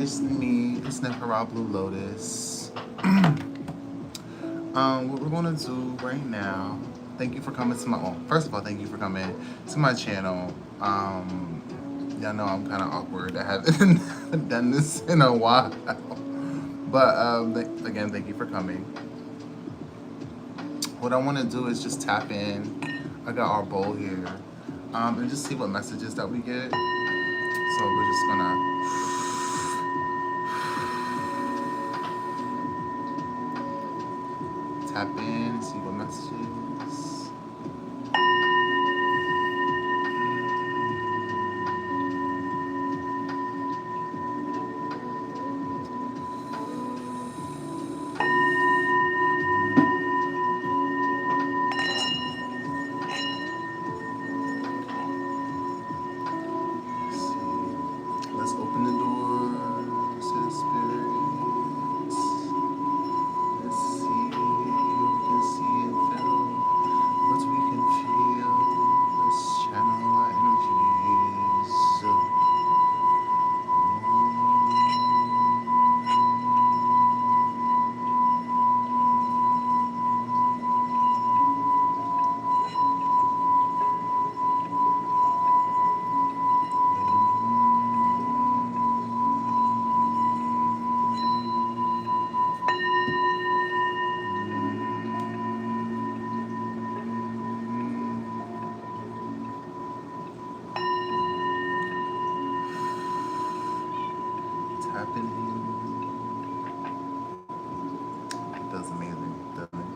It's me. It's Nefera Blue Lotus. What we're gonna do right now. Thank you for coming to my own. First of all, thank you for coming to my channel. Y'all know I'm kind of awkward. I haven't done this in a while, but again, thank you for coming. What I want to do is just tap in. I got our bowl here, and just see what messages that we get. So we're just gonna tap in, see what messages. Let's open the doors to the spirits. Let's see what we can see and feel, what we can feel. Let's channel our energies. Tapping in. It does amazing, doesn't it?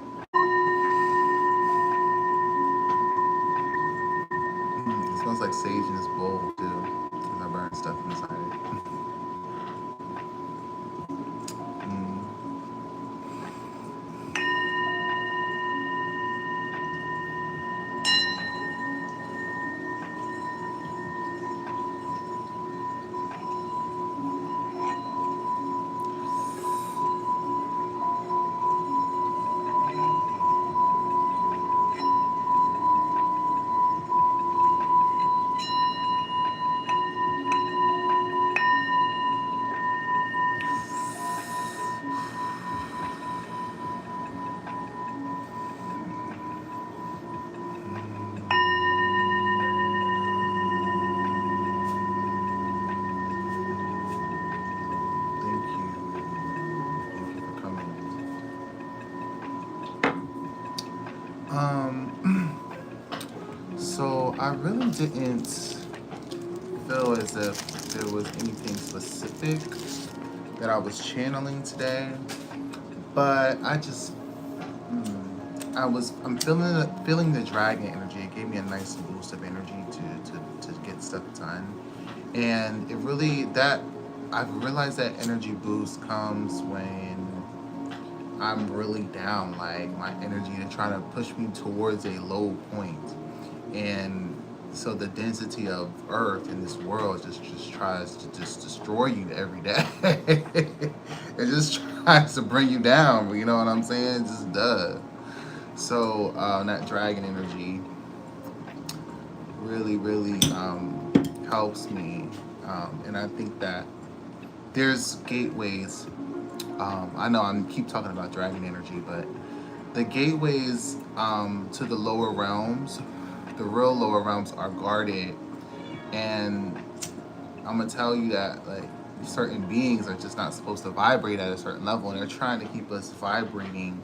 It smells like sage in this bowl too. And I burned stuff inside it. Thank you. Thank you for coming. So I really didn't feel as if there was anything specific that I was channeling today, but I'm feeling the dragon energy. It gave me a nice boost of energy to get stuff done, and it really that I've realized that energy boost comes when I'm really down, like my energy to try to push me towards a low point. And so the density of earth in this world just tries to just destroy you every day. It just tries to bring you down, you know what I'm saying? It just does. So that dragon energy really helps me. And I think that there's gateways. I know I keep talking about dragon energy, but the gateways to the lower realms, the real lower realms, are guarded, and I'm gonna tell you that like certain beings are just not supposed to vibrate at a certain level, and they're trying to keep us vibrating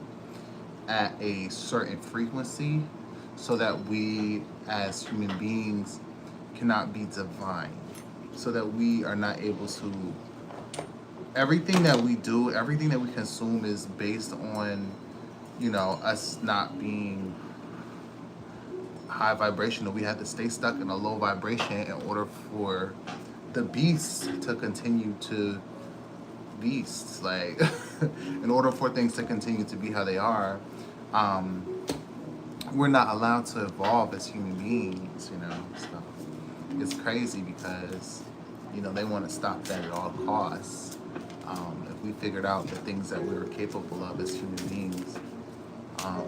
at a certain frequency so that we as human beings cannot be divine, so that we are not able to everything that we do, everything that we consume is based on, us not being high vibrational. We have to stay stuck in a low vibration in order for the beasts to continue to beasts. Like, in order for things to continue to be how they are, we're not allowed to evolve as human beings, So it's crazy because, they want to stop that at all costs. If we figured out the things that we were capable of as human beings, oh,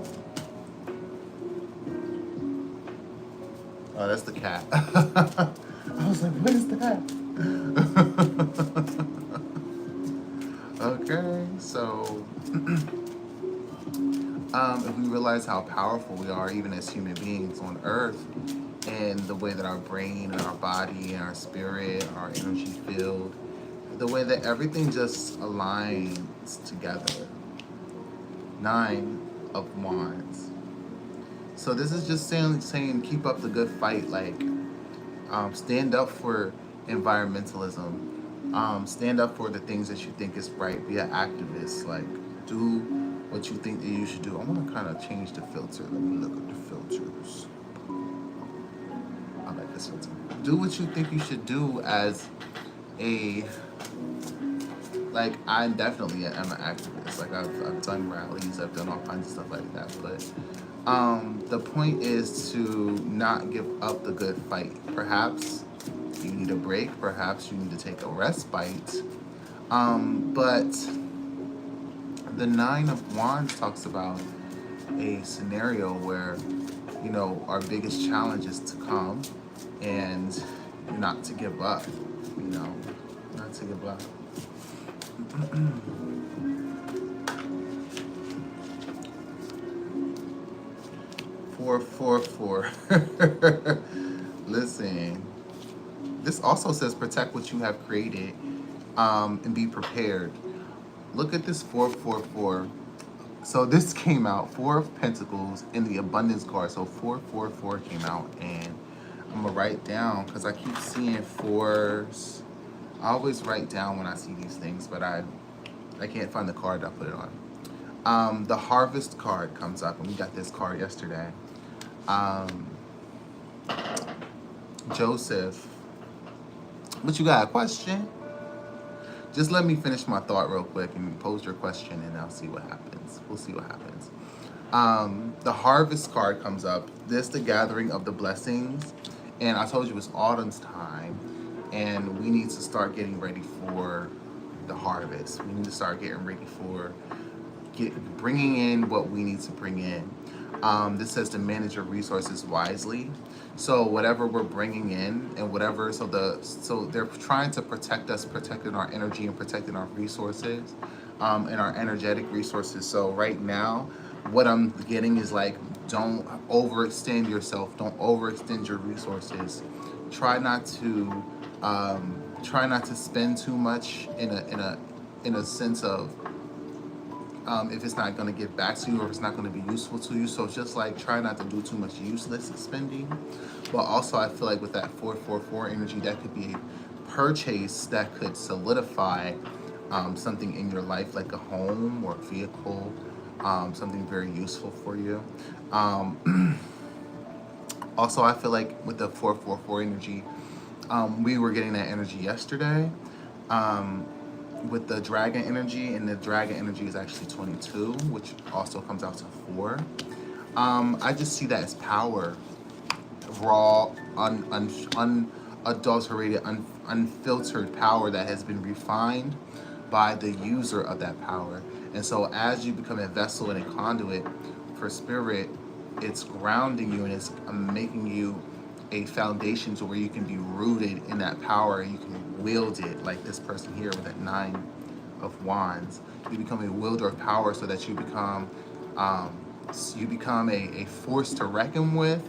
that's the cat. I was like, what is that? realize how powerful we are, even as human beings on earth, and the way that our brain and our body and our spirit, our energy field, the way that everything just aligns together. 9 of Wands. So this is just saying keep up the good fight. Like, stand up for environmentalism. Stand up for the things that you think is right. Be an activist. Like, do what you think that you should do. I want to kind of change the filter. Let me look at the filters. I like this filter. Do what you think you should do as a, like, I definitely am an activist. Like, I've done rallies, I've done all kinds of stuff like that. But the point is to not give up the good fight. Perhaps you need a break. Perhaps you need to take a respite. But the 9 of Wands talks about a scenario where, you know, our biggest challenge is to come and not to give up, you know, not to give up. 444. Listen, this also says protect what you have created, and be prepared. Look at this 444. So this came out, 4 of Pentacles in the Abundance card. So 444 came out, and I'm gonna write down because I keep seeing fours. I always write down when I see these things, but I can't find the card I put it on. The Harvest card comes up, and we got this card yesterday. Joseph, what you got, a question? Just let me finish my thought real quick and pose your question, and I'll see what happens. We'll see what happens. The Harvest card comes up. This, the gathering of the blessings. And I told you it's autumn's time, and we need to start getting ready for the harvest. We need to start getting ready for bringing in what we need to bring in. This says to manage your resources wisely. So whatever we're bringing in and whatever, so they're trying to protect us, protecting our energy and protecting our resources, and our energetic resources. So right now, what I'm getting is like, don't overextend yourself. Don't overextend your resources. Try not to spend too much in a sense of, if it's not going to give back to you or if it's not going to be useful to you. So just like try not to do too much useless spending. But also I feel like with that 444 energy, that could be a purchase that could solidify something in your life, like a home or a vehicle, something very useful for you. Also, I feel like with the 444 energy, we were getting that energy yesterday. With the dragon energy, and the dragon energy is actually 22, which also comes out to 4. I just see that as power, raw, unadulterated, unfiltered power that has been refined by the user of that power. And so as you become a vessel and a conduit for spirit, it's grounding you and it's making you a foundation to where you can be rooted in that power and you can wield it, like this person here with that 9 of Wands. You become a wielder of power so that you become a force to reckon with.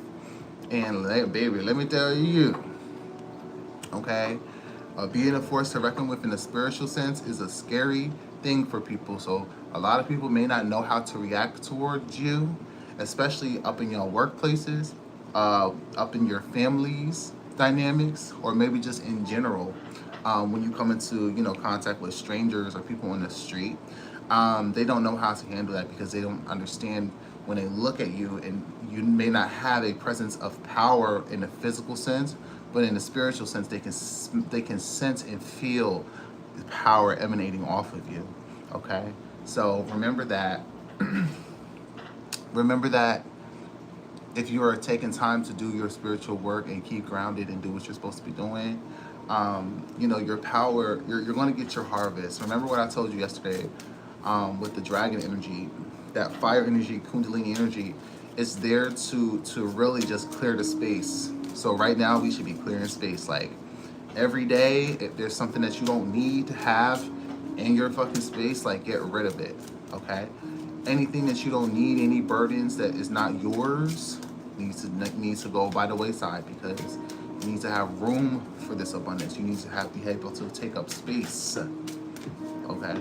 And baby, let me tell you, okay, being a force to reckon with in a spiritual sense is a scary thing for people. So a lot of people may not know how to react towards you, especially up in your workplaces, up in your family's dynamics, or maybe just in general, when you come into contact with strangers or people on the street. They don't know how to handle that because they don't understand when they look at you, and you may not have a presence of power in a physical sense, but in a spiritual sense, they can sense and feel the power emanating off of you. Okay, so remember that. Remember that if you are taking time to do your spiritual work and keep grounded and do what you're supposed to be doing, your power, you're going to get your harvest. Remember what I told you yesterday with the dragon energy, that fire energy, kundalini energy, is there to really just clear the space. So right now we should be clearing space. Like every day, if there's something that you don't need to have in your fucking space, like get rid of it, okay? Anything that you don't need, any burdens that is not yours, needs to go by the wayside, because you need to have room for this abundance. You need to be able to take up space. Okay.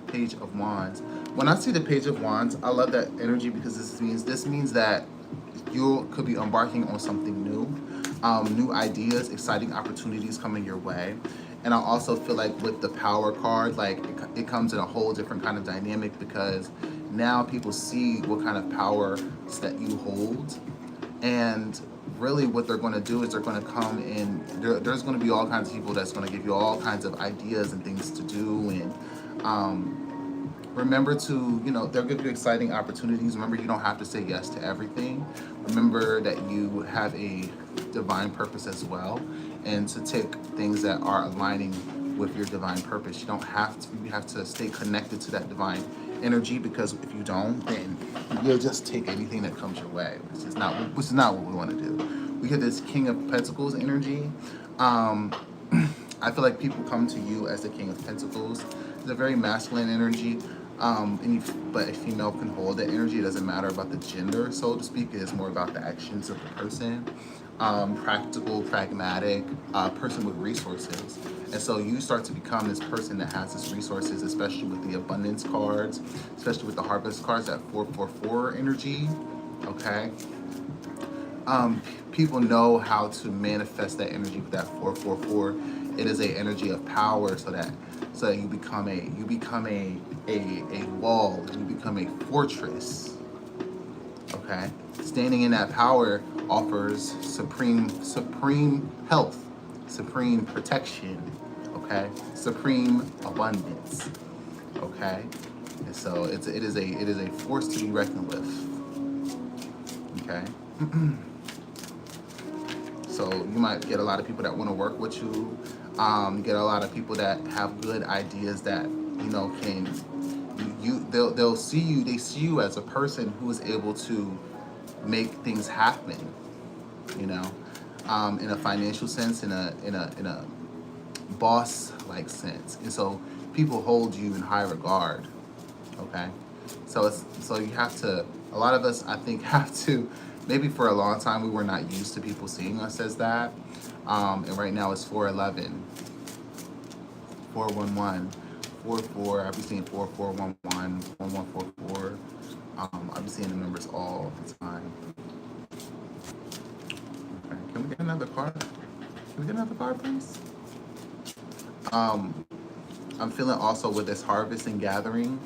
Page of Wands. When I see the Page of Wands, I love that energy, because this means that you could be embarking on something new, new ideas, exciting opportunities coming your way. And I also feel like with the Power card, like it comes in a whole different kind of dynamic, because now people see what kind of power that you hold. And really what they're going to do is they're going to come in, there's going to be all kinds of people that's going to give you all kinds of ideas and things to do. And remember to, they'll give you exciting opportunities. Remember, you don't have to say yes to everything. Remember that you have a divine purpose as well, and to take things that are aligning with your divine purpose. You have to stay connected to that divine energy, because if you don't, then you'll just take anything that comes your way, which is not what we want to do. We have this King of Pentacles energy. I feel like people come to you as the King of Pentacles. It's a very masculine energy, but a female can hold that energy. It doesn't matter about the gender, so to speak. It is more about the actions of the person. Practical, pragmatic, person with resources. And so you start to become this person that has this resources, especially with the abundance cards, especially with the harvest cards, that 444 energy, okay? People know how to manifest that energy with that 444. It is a energy of power, so that you become a wall, you become a fortress. Okay, standing in that power offers supreme health, supreme protection. Okay, supreme abundance. Okay, and so it is a force to be reckoned with. Okay. So you might get a lot of people that want to work with you. You get a lot of people that have good ideas that they'll see you. They see you as a person who is able to make things happen. In a financial sense, in a boss like sense, and so people hold you in high regard. Okay, so you have to. A lot of us, I think, have to. Maybe for a long time we were not used to people seeing us as that. And right now it's 411, 411, 44. I've been seeing 4411, 1144. I've been seeing the numbers all the time. Okay, can we get another card? Can we get another card, please? I'm feeling also with this harvest and gathering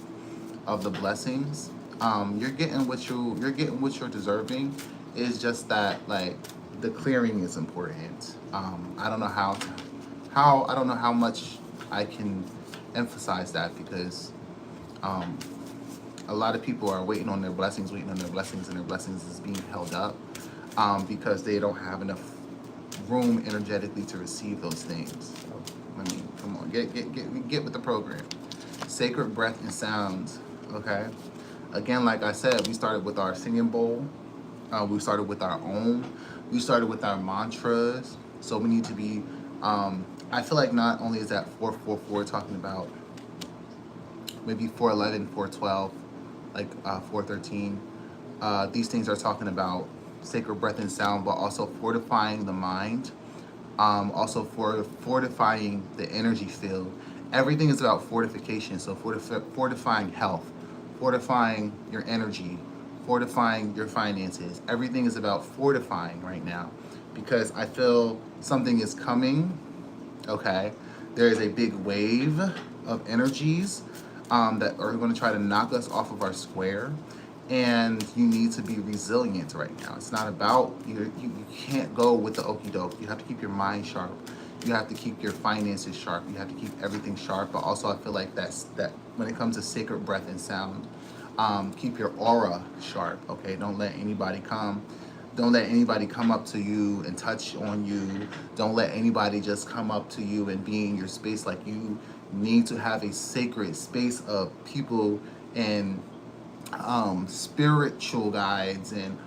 of the blessings. You're getting what you're deserving. It's just that, like, the clearing is important. I don't know how much I can emphasize that, because a lot of people are waiting on their blessings, and their blessings is being held up because they don't have enough room energetically to receive those things. So, come on, get with the program. Sacred breath and sounds. Okay. Again, like I said, we started with our singing bowl. We started with our own. We started with our mantras. So we need to be. I feel like not only is that 444 talking about maybe 411, 412, like 413. These things are talking about sacred breath and sound, but also fortifying the mind. Also fortifying the energy field. Everything is about fortification. So fortifying health, fortifying your energy, fortifying your finances. Everything is about fortifying right now, because I feel something is coming. Okay, there is a big wave of energies that are going to try to knock us off of our square, and you need to be resilient right now. It's not about you can't go with the okie doke. You have to keep your mind sharp. You have to keep your finances sharp. You have to keep everything sharp. But also, I feel like that when it comes to sacred breath and sound, keep your aura sharp. Okay, don't let anybody come up to you and touch on you. Don't let anybody just come up to you and be in your space. Like, you need to have a sacred space of people and spiritual guides and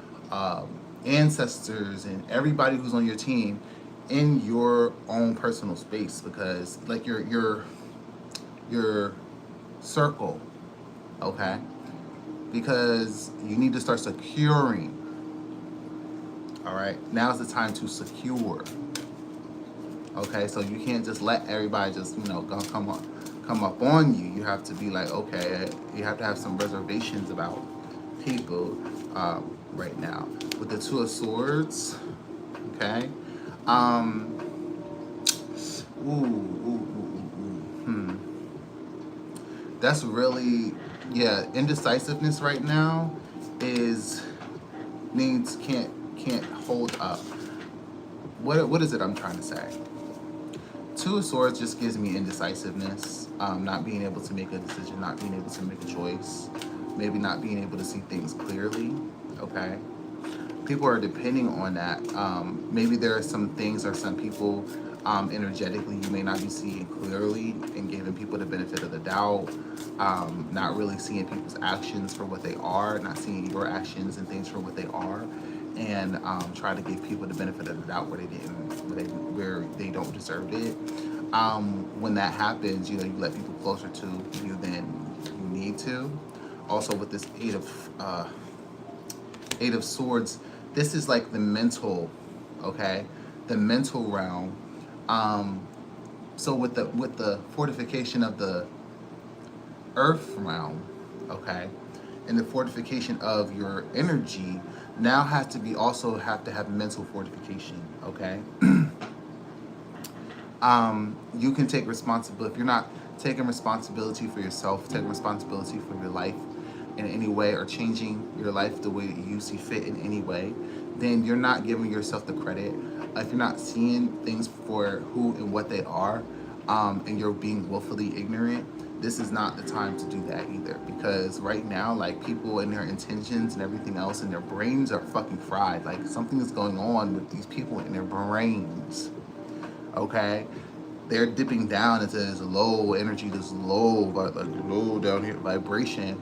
ancestors and everybody who's on your team in your own personal space, because like you're your circle, okay? Because you need to start securing. All right, now's the time to secure. Okay, so you can't just let everybody just come up on you. You have to be like, okay, you have to have some reservations about people right now. With the Two of Swords, okay. That's really, yeah, indecisiveness right now is can't hold up. What is it I'm trying to say? Two of Swords just gives me indecisiveness, not being able to make a decision, not being able to make a choice, maybe not being able to see things clearly, okay? People are depending on that. Maybe there are some things or some people energetically you may not be seeing clearly and giving people the benefit of the doubt, not really seeing people's actions for what they are, not seeing your actions and things for what they are, and try to give people the benefit of the doubt where they don't deserve it. When that happens, you let people closer to you than you need to. Also, with this Eight of Swords, this is like the mental, okay, the mental realm. So with the fortification of the earth realm, okay, and the fortification of your energy now have to have mental fortification, okay. You can take responsibility. If you're not taking responsibility for yourself, taking responsibility for your life in any way, or changing your life the way that you see fit in any way, then you're not giving yourself the credit. If you're not seeing things for who and what they are, and you're being willfully ignorant, this is not the time to do that either. Because right now, like, people and their intentions and everything else, and their brains are fucking fried. Like, something is going on with these people in their brains. Okay, they're dipping down into this low energy, this low, like low down here vibration,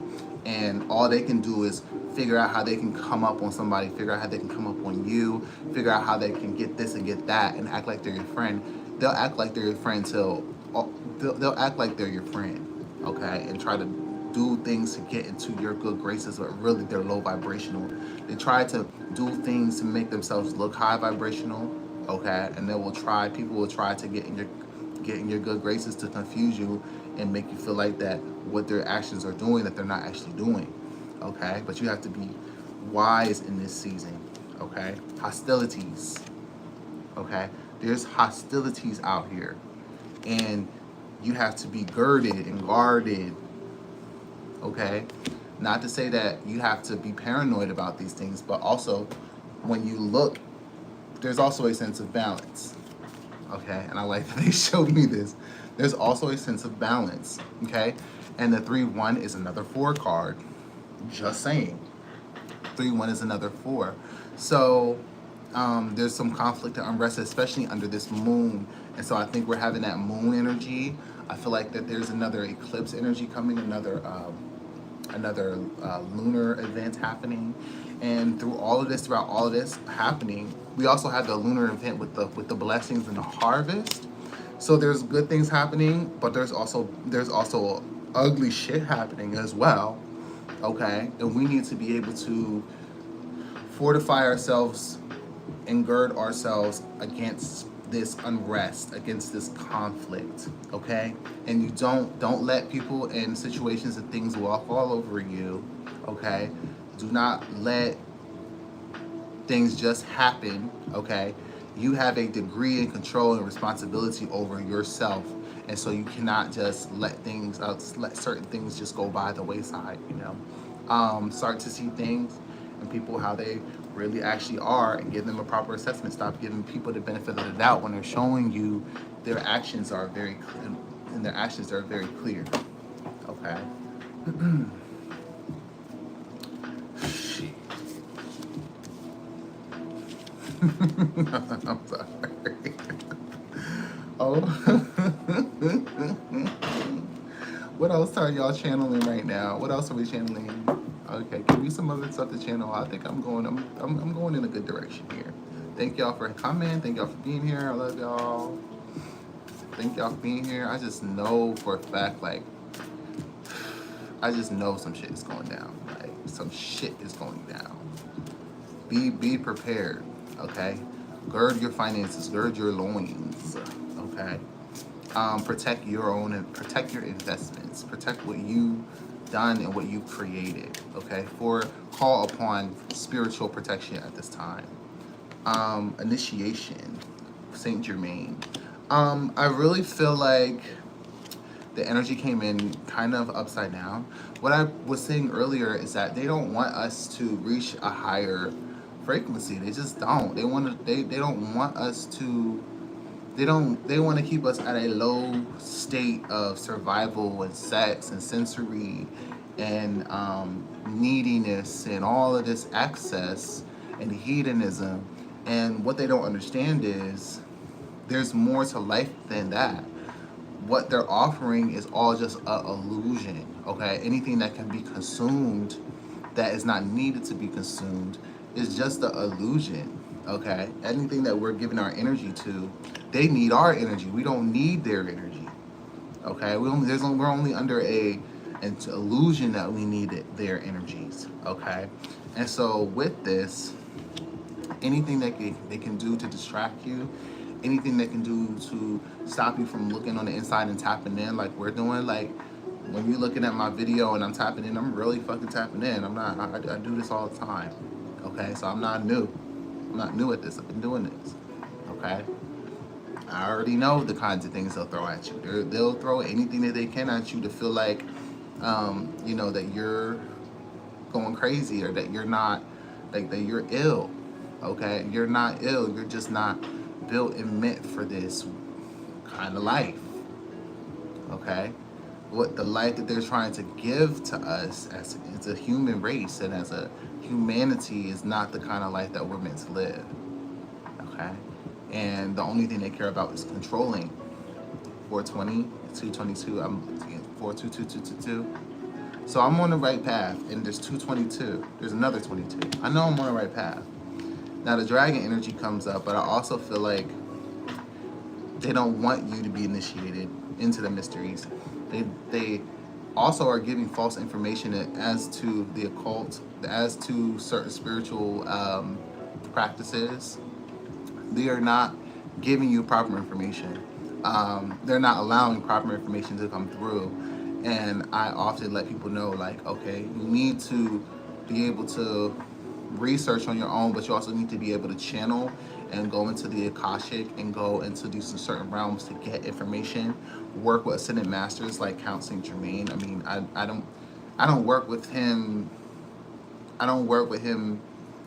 and all they can do is figure out how they can come up on somebody, figure out how they can come up on you, figure out how they can get this and get that, and act like they're your friend. They'll act like they're your friend till they'll act like they're your friend, okay, and try to do things to get into your good graces, but really they're low vibrational. They try to do things to make themselves look high vibrational, okay, and people will try to get in your good graces to confuse you and make you feel like that what their actions are doing that they're not actually doing, okay. But you have to be wise in this season, okay. Hostilities, okay. There's hostilities out here, and you have to be girded and guarded, okay. Not to say that you have to be paranoid about these things, but also when you look, there's also a sense of balance, okay. And I like that they showed me this. There's also a sense of balance, okay. And the 3-1 is another 4 card. Just saying. 3-1 is another 4. So there's some conflict and unrest, especially under this moon. And so I think we're having that moon energy. I feel like that there's another eclipse energy coming, another lunar event happening. And throughout all of this happening, we also have the lunar event with the blessings and the harvest. So there's good things happening, but there's also ugly shit happening as well, okay? And we need to be able to fortify ourselves and gird ourselves against this unrest, against this conflict, okay? And you don't let people and situations and things walk all over you, okay? Do not let things just happen, okay? You have a degree in control and responsibility over yourself, and so you cannot just let certain things just go by the wayside, Start to see things and people how they really actually are, and give them a proper assessment. Stop giving people the benefit of the doubt when they're showing you their actions are very clear, and their actions are very clear, okay? Shit. I'm sorry. Oh. What else are y'all channeling right now? What else are we channeling? Okay, give me some other stuff to channel. I think I'm going in a good direction here. Thank y'all for coming. Thank y'all for being here. I love y'all. Thank y'all for being here. I just know for a fact, like, I just know some shit is going down. Like, some shit is going down. Be prepared, okay? Gird your finances, gird your loins, okay? Protect your own and protect your investments. Protect what you done and what you created, okay? For call upon spiritual protection at this time. Initiation, Saint Germain. I really feel like the energy came in kind of upside down. What I was saying earlier is that they don't want us to reach a higher frequency. They just don't. They don't want us to they want to keep us at a low state of survival and sex and sensory and neediness and all of this excess and hedonism. And what they don't understand is there's more to life than that. What they're offering is all just a illusion, okay? Anything that can be consumed that is not needed to be consumed is just the illusion, okay? Anything that we're giving our energy to, they need our energy. We don't need their energy, okay? We're only under an illusion that we need their energies, okay? And so with this, anything that they can do to distract you, anything they can do to stop you from looking on the inside and tapping in like we're doing, like when you're looking at my video and I'm tapping in, I'm really fucking tapping in. I do this all the time, okay? So I'm not new. I'm not new at this. I've been doing this, okay? I already know the kinds of things they'll throw at you. They'll throw anything that they can at you to feel like, you know, that you're going crazy or that you're not, like that you're ill, okay? You're not ill. You're just not built and meant for this kind of life, okay? What the life that they're trying to give to us as a human race and as a humanity is not the kind of life that we're meant to live, okay? And the only thing they care about is controlling. 420, 222, I'm 422222. So I'm on the right path, and there's 222. There's another 22. I know I'm on the right path. Now the dragon energy comes up, but I also feel like they don't want you to be initiated into the mysteries. They also are giving false information as to the occult, as to certain spiritual practices. They are not giving you proper information. They're not allowing proper information to come through. And I often let people know, like, okay, you need to be able to research on your own, but you also need to be able to channel and go into the Akashic and go into these certain realms to get information. Work with ascended masters like Count Saint Germain. I mean, I don't work with him. I don't work with him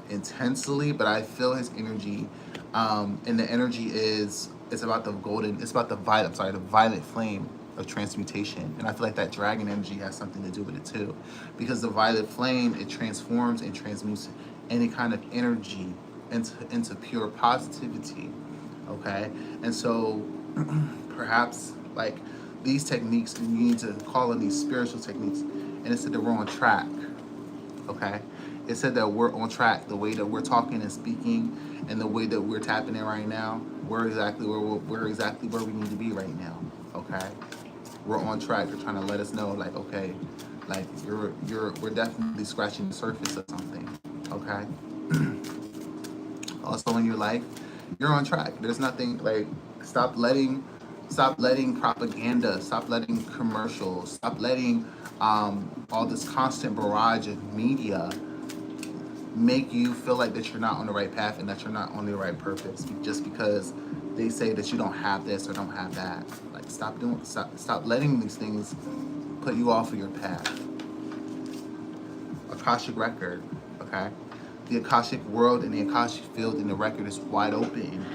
intensely, but I feel his energy, and the energy it's about the violet flame of transmutation. And I feel like that dragon energy has something to do with it too, because the violet flame, it transforms and transmutes any kind of energy into pure positivity, okay? And so perhaps like these techniques, you need to call in these spiritual techniques, and it said that we're on track, okay? It said that we're on track. The way that we're talking and speaking and the way that we're tapping in right now, we're exactly where we need to be right now, okay? We're on track. They're trying to let us know, like, okay, like we're definitely scratching the surface of something, okay? Also in your life, you're on track. There's nothing like stop letting propaganda, stop letting commercials, stop letting all this constant barrage of media make you feel like that you're not on the right path and that you're not on the right purpose just because they say that you don't have this or don't have that. Like stop letting these things put you off of your path. Akashic record, okay? The Akashic world and the Akashic field and the record is wide open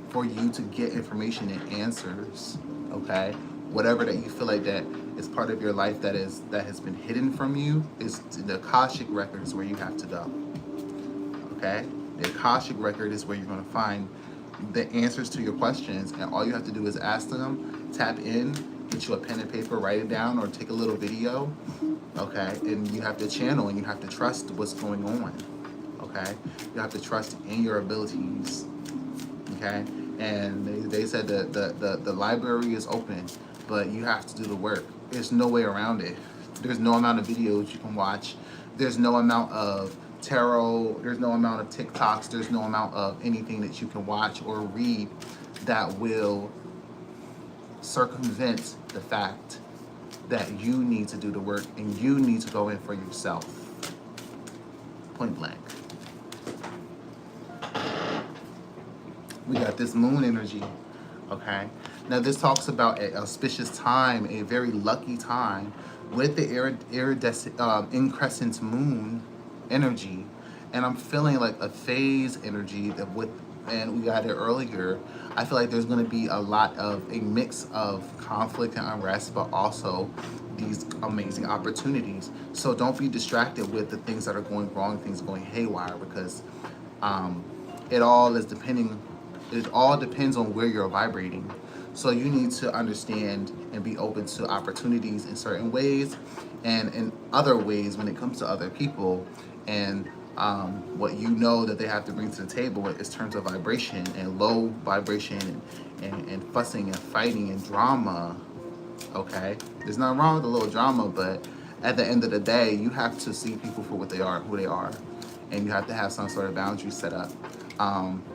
for you to get information and answers, okay? Whatever that you feel like that is part of your life that has been hidden from you, is the Akashic record is where you have to go, okay? The Akashic record is where you're gonna find the answers to your questions, and all you have to do is ask them, tap in, get you a pen and paper, write it down, or take a little video, okay? And you have to channel and you have to trust what's going on, okay? You have to trust in your abilities, okay? and they said that the library is open, but you have to do the work. There's no way around it. There's no amount of videos you can watch. There's no amount of tarot. There's no amount of TikToks. There's no amount of anything that you can watch or read that will circumvent the fact that you need to do the work and you need to go in for yourself. Point blank. We got this moon energy, okay? Now this talks about an auspicious time, a very lucky time with the increscent moon energy. And I'm feeling like a phase energy that and we got it earlier. I feel like there's going to be a lot of a mix of conflict and unrest, but also these amazing opportunities. So don't be distracted with the things that are going wrong, things going haywire, because it all depends on where you're vibrating. So you need to understand and be open to opportunities in certain ways and in other ways when it comes to other people. And what you know that they have to bring to the table is terms of vibration and low vibration and fussing and fighting and drama. Okay? There's nothing wrong with a little drama, but at the end of the day, you have to see people for what they are, who they are. And you have to have some sort of boundary set up.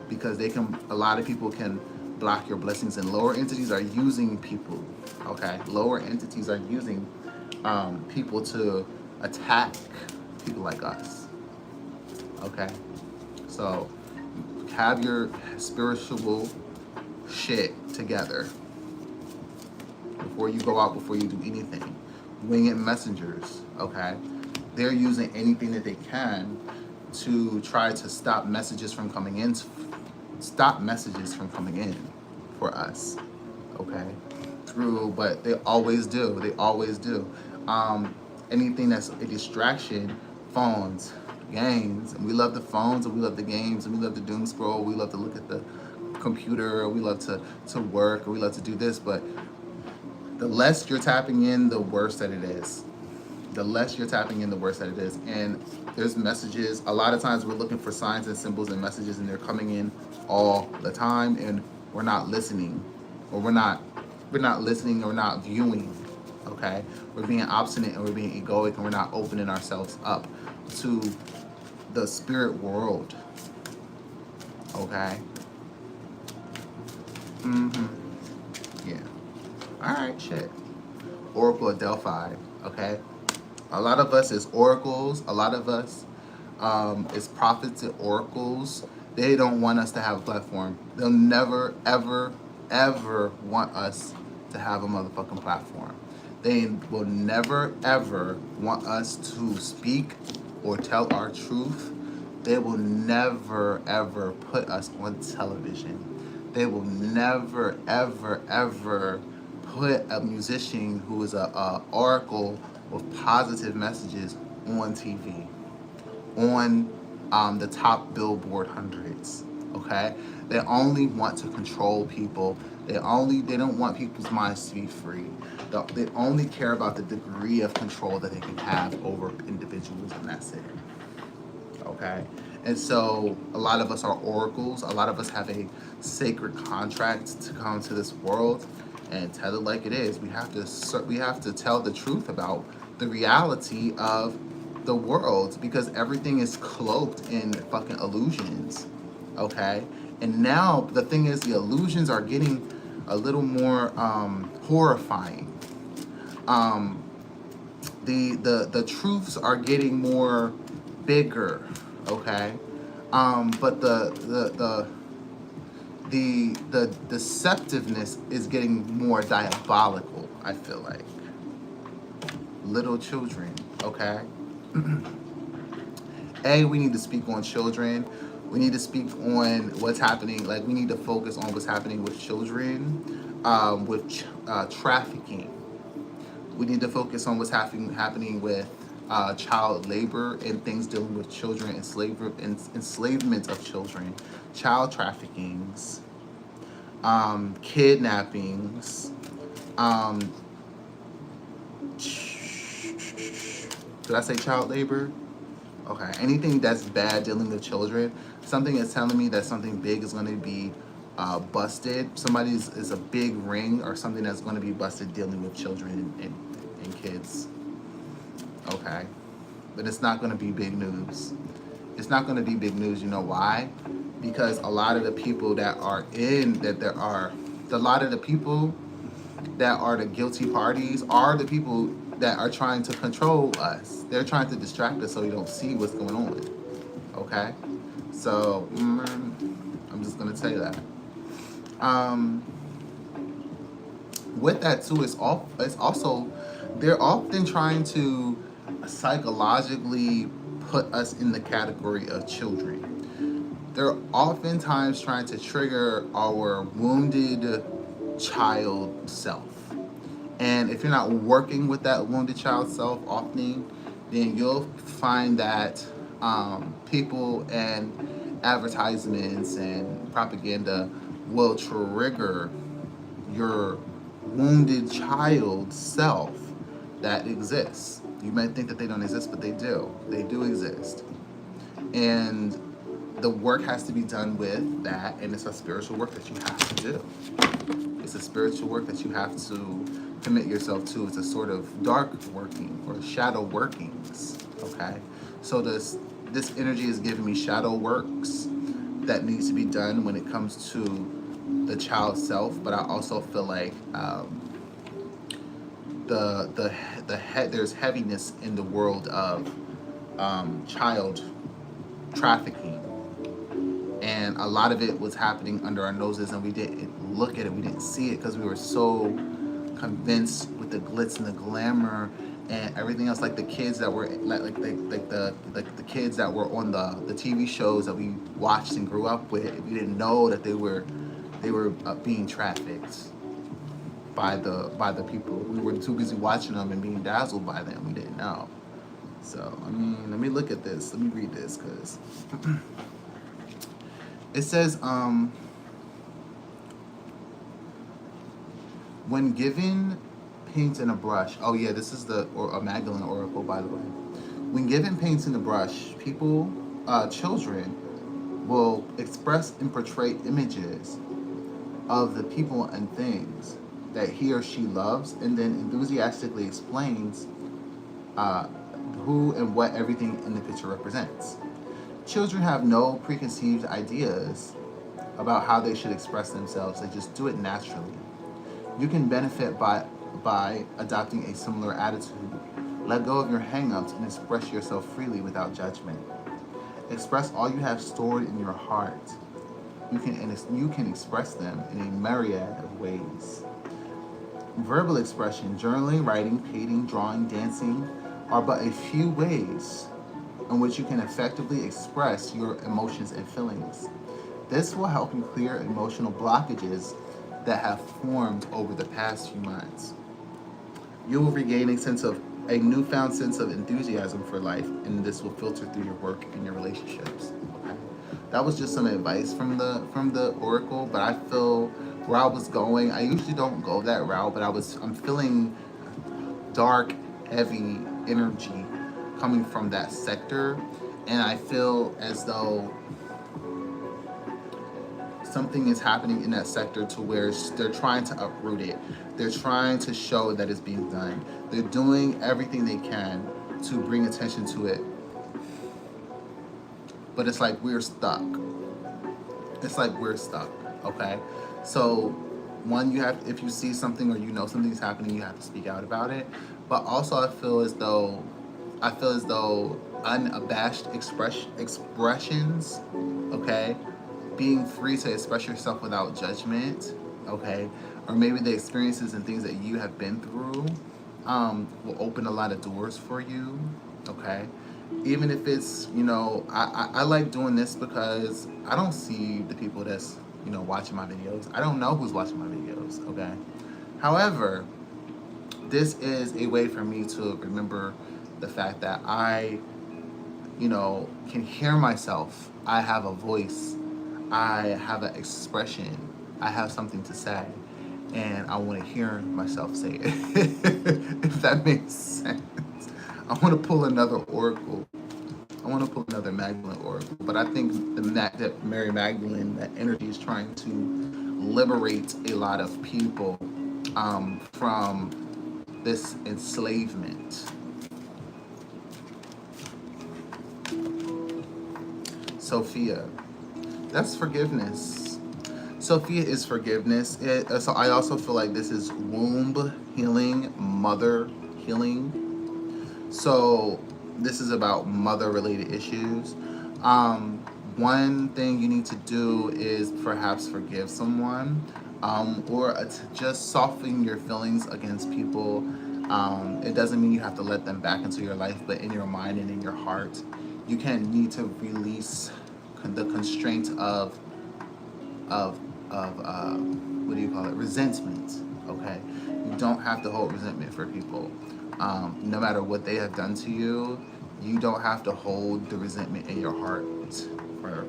Because a lot of people can block your blessings, and lower entities are using people. Okay? Lower entities are using people to attack people like us. Okay? So have your spiritual shit together before you go out, before you do anything. Winged messengers, okay? They're using anything that they can to try to stop messages from coming in for us, okay? But they always do. Anything that's a distraction, phones, games, and we love the phones, and we love the games, and we love to doom scroll, we love to look at the computer, we love to work, or we love to do this, but the less you're tapping in, the worse that it is. The less you're tapping in, the worse that it is. And there's messages. A lot of times we're looking for signs and symbols and messages, and they're coming in all the time, and we're not listening, or we're not listening, or we're not viewing. Okay, we're being obstinate and we're being egoic, and we're not opening ourselves up to the spirit world. Okay. Yeah. All right, shit. Oracle of Delphi, okay? A lot of us is oracles. A lot of us is prophets and oracles. They don't want us to have a platform. They'll never, ever, ever want us to have a motherfucking platform. They will never, ever want us to speak or tell our truth. They will never, ever put us on television. They will never, ever, ever put a musician who is a oracle with positive messages on TV, on the top Billboard hundreds. Okay, they only want to control people. They don't want people's minds to be free. They only care about the degree of control that they can have over individuals, and that's it. Okay, and so a lot of us are oracles. A lot of us have a sacred contract to come to this world and tell it like it is. We have to tell the truth about the reality of the world, because everything is cloaked in fucking illusions. Okay, and now the thing is, the illusions are getting a little more horrifying. The truths are getting more bigger. Okay, but the deceptiveness is getting more diabolical, I feel like. Little children, okay? We need to speak on children. We need to speak on what's happening. Like, we need to focus on what's happening with children, with trafficking. We need to focus on what's happening with child labor and things dealing with children, enslavement of children, child traffickings, kidnappings. Did I say child labor? Okay, anything that's bad dealing with children, something is telling me that something big is going to be busted. Somebody is a big ring or something that's going to be busted dealing with children and kids. Okay, but it's not going to be big news. It's not going to be big news. You know why? Because a lot of the people that are in that there are a lot of the people that are the guilty parties are the people that are trying to control us. They're trying to distract us so we don't see what's going on. Okay, so I'm just gonna tell you that. Um, with that too, it's also they're often trying to psychologically put us in the category of children. They're oftentimes trying to trigger our wounded child self. And if you're not working with that wounded child self often, then you'll find that people and advertisements and propaganda will trigger your wounded child self that exists. You might think that they don't exist, but they do. They do exist. And the work has to be done with that, and it's a spiritual work that you have to do. It's a spiritual work that you have to commit yourself to. It's a sort of dark working or shadow workings. Okay, so this energy is giving me shadow works that needs to be done when it comes to the child self. But I also feel like there's heaviness in the world of child trafficking, and a lot of it was happening under our noses, and we didn't look at it, we didn't see it because we were so convinced with the glitz and the glamour and everything else, like the kids that were the kids that were on the TV shows that we watched and grew up with. We didn't know that they were being trafficked by the people. We were too busy watching them and being dazzled by them. We didn't know. So I mean, let me look at this. Let me read this because it says when given paint and a brush. Oh yeah, this is a Magdalene oracle, by the way. When given paints and a brush, children will express and portray images of the people and things that he or she loves, and then enthusiastically explains who and what everything in the picture represents. Children have no preconceived ideas about how they should express themselves. They just do it naturally. You can benefit by adopting a similar attitude. Let go of your hang-ups and express yourself freely without judgment. Express all you have stored in your heart. You can express them in a myriad of ways. Verbal expression, journaling, writing, painting, drawing, dancing are but a few ways in which you can effectively express your emotions and feelings. This will help you clear emotional blockages that have formed over the past few months. You will regain a newfound sense of enthusiasm for life, and this will filter through your work and your relationships. Okay? That was just some advice from the oracle, but I feel where I was going, I usually don't go that route, but I'm feeling dark, heavy energy coming from that sector, and I feel as though something is happening in that sector to where they're trying to uproot it. They're trying to show that it's being done. They're doing everything they can to bring attention to it. But it's like we're stuck. It's like we're stuck, okay? So one, if you see something or you know something's happening, you have to speak out about it. But also I feel as though unabashed expressions, okay? Being free to express yourself without judgment, okay? Or maybe the experiences and things that you have been through will open a lot of doors for you, okay? Even if it's, I like doing this because I don't see the people that's, watching my videos. I don't know who's watching my videos, okay? However, this is a way for me to remember the fact that I, can hear myself. I have a voice. I have an expression. I have something to say. And I want to hear myself say it. If that makes sense. I want to pull another oracle. I I want to pull another Magdalene oracle, but I think that Mary Magdalene, that energy is trying to liberate a lot of people from this enslavement. Sophia, that's forgiveness. Sophia is forgiveness. So I also feel like this is womb healing, mother healing. So this is about mother related issues. One thing you need to do is perhaps forgive someone, or just soften your feelings against people. It doesn't mean you have to let them back into your life, but in your mind and in your heart, you can need to release the constraint of what do you call it? Resentment. Okay, you don't have to hold resentment for people. No matter what they have done to you, you don't have to hold the resentment in your heart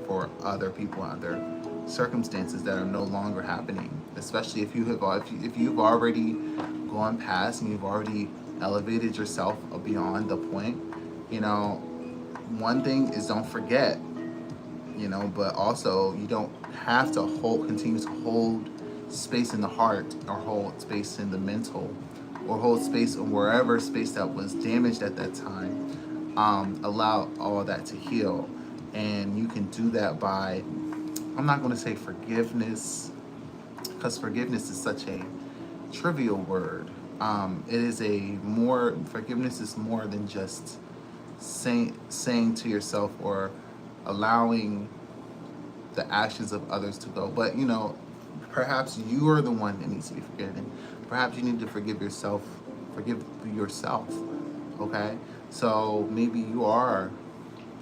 for other people, other circumstances that are no longer happening. Especially if you've already gone past and you've already elevated yourself beyond the point. You know, one thing is don't forget. But also you don't have to continue to hold space in the heart, or hold space in the mental, or hold space in wherever space that was damaged at that time. Allow all that to heal, and you can do that by, I'm not going to say forgiveness, because forgiveness is such a trivial word. Forgiveness is more than just saying to yourself, or allowing the actions of others to go. But perhaps you are the one that needs to be forgiven. Perhaps you need to forgive yourself. Okay? So maybe you are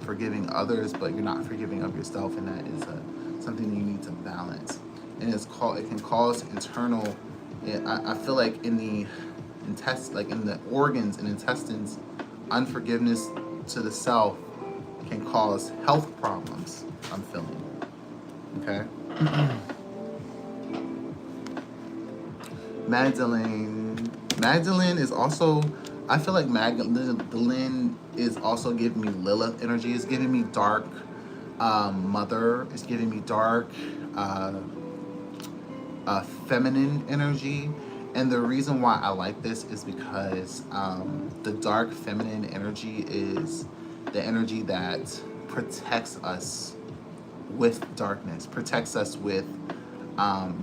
forgiving others, but you're not forgiving of yourself, and that is something you need to balance. And it can cause internal. I feel like in the organs and intestines, unforgiveness to the self can cause health problems, I'm feeling. Okay? Magdalene is also, I feel like Magdalene is also giving me Lilith energy. It's giving me dark mother. It's giving me dark feminine energy. And the reason why I like this is because the dark feminine energy is the energy that protects us with darkness, protects us with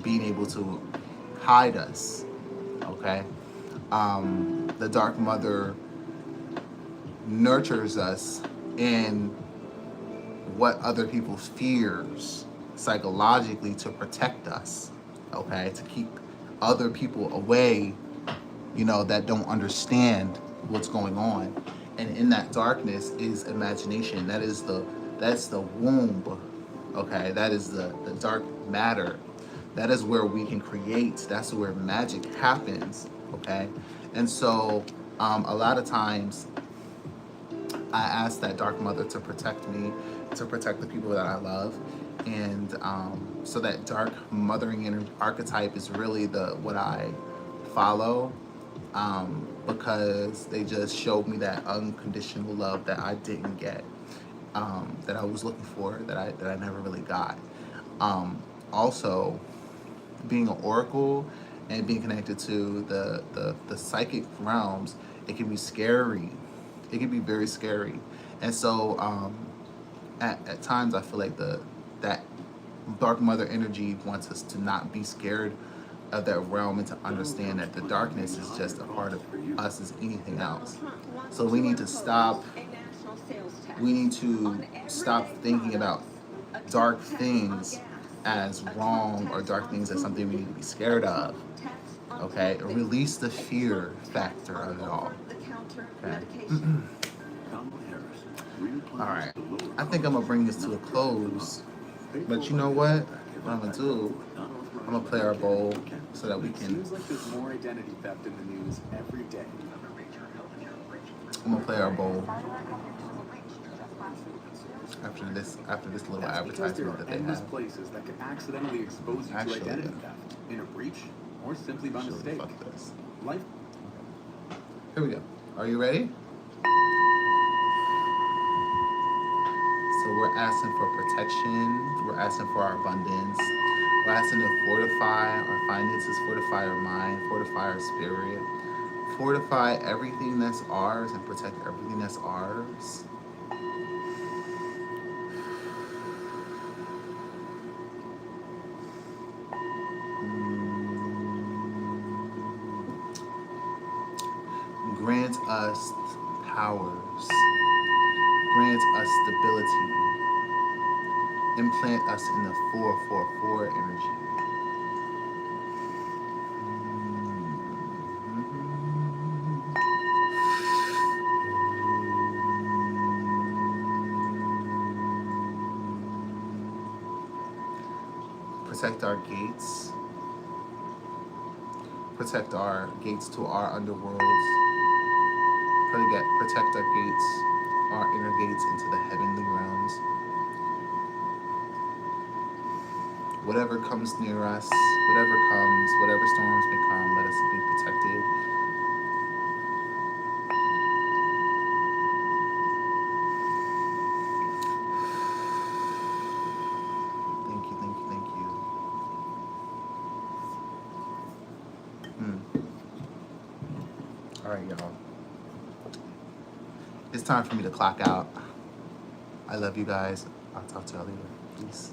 being able to hide us. Okay? The dark mother nurtures us in what other people fears psychologically to protect us. Okay? To keep other people away, that don't understand what's going on. And in that darkness is imagination. That's the womb. Okay, that is the dark matter. That is where we can create. That's where magic happens. Okay, and so a lot of times I ask that dark mother to protect me, to protect the people that I love, and so that dark mothering archetype is really what I follow, because they just showed me that unconditional love that I didn't get. That I was looking for, that I never really got. Also, being an oracle and being connected to the psychic realms, it can be scary. It can be very scary. And so at times I feel like that dark mother energy wants us to not be scared of that realm, and to understand that the darkness is just a part of us as anything else. So we need to stop thinking about dark things as wrong, or dark things as something we need to be scared of. Okay? Release the fear factor of it all. Okay? Alright. I think I'm going to bring this to a close. But you know what? What I'm going to do, I'm going to play our bowl so that we can... Seems like there's more identity theft in the news every day. I'm going to play our bowl after this little advertisement that they have. Places that could accidentally expose you to identity theft in a breach or simply by mistake. Life. Here we go. Are you ready? So we're asking for protection. We're asking for our abundance. We're asking to fortify our finances, fortify our mind, fortify our spirit, fortify everything that's ours and protect everything that's ours. Grant us powers. Grant us stability. Implant us in the 444 energy. Protect our gates. Protect our gates to our underworlds. Protect our gates, our inner gates into the heavenly realms. Whatever comes near us, whatever comes, whatever storms may come, let us be protected. Thank you, thank you, thank you. All right, y'all. It's time for me to clock out. I love you guys. I'll talk to y'all later. Peace.